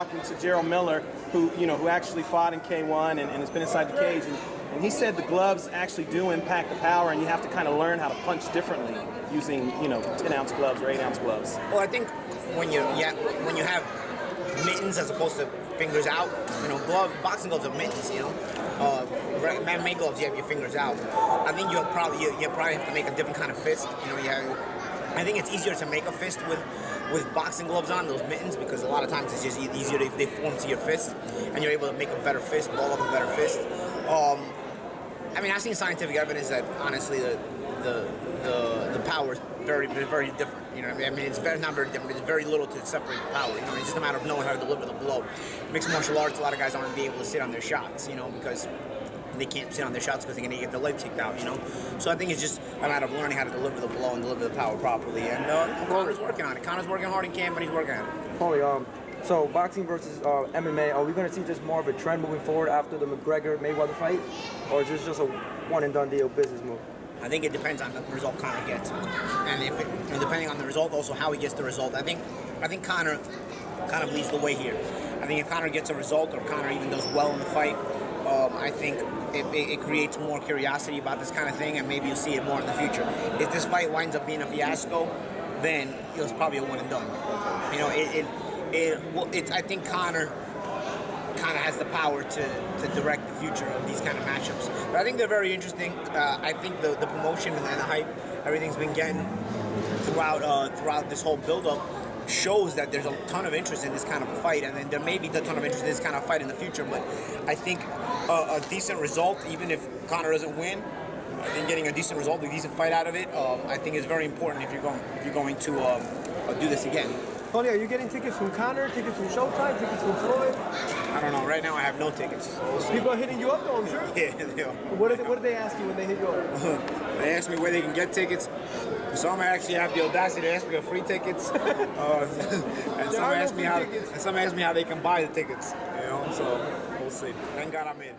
Talking to Gerald Miller, who actually fought in K1 and has been inside the cage, and he said the gloves actually do impact the power, and you have to kind of learn how to punch differently using 10-ounce gloves or 8-ounce gloves. Well, I think when you have mittens as opposed to fingers out, boxing gloves are mittens, man-made gloves, you have your fingers out. I think you probably have to make a different kind of fist. I think it's easier to make a fist with boxing gloves on, those mittens, because a lot of times it's just easier, they form to your fist, and you're able to make a better fist, ball up a better fist. I've seen scientific evidence that honestly the power is very, very different. It's not very different. It's very little to separate the power. It's just a matter of knowing how to deliver the blow. Mixed martial arts, a lot of guys aren't be able to sit on their shots, because they can't sit on their shots because they're going to get their leg kicked out, So I think it's just a matter of learning how to deliver the blow and deliver the power properly. And Conor's working on it. Conor's working hard in camp, but he's working on it. Paulie, so boxing versus MMA, are we going to see just more of a trend moving forward after the McGregor-Mayweather fight? Or is this just a one-and-done deal business move? I think it depends on the result Conor gets. And depending on the result, also how he gets the result. I think Conor kind of leads the way here. I think if Conor gets a result or Conor even does well in the fight, I think it creates more curiosity about this kind of thing, and maybe you'll see it more in the future. If this fight winds up being a fiasco, then it's probably a one and done. I think Conor kind of has the power to direct the future of these kind of matchups. But I think they're very interesting. I think the promotion and the hype, everything's been getting throughout this whole build-up shows that there's a ton of interest in this kind of a fight, and then there may be a ton of interest in this kind of fight in the future. But I think a decent result, even if Conor doesn't win, I think getting a decent result, a decent fight out of it, I think is very important if you're going to do this again. Paulie, are you getting tickets from Conor, tickets from Showtime, tickets from Floyd? I don't know. Right now, I have no tickets. So people are hitting you up, though, I'm sure. Yeah, they are. What did they ask you when they hit you up? They asked me where they can get tickets. Some actually have the audacity to ask me for free tickets, and some ask me how they can buy the tickets. So we'll see. Thank God I'm in.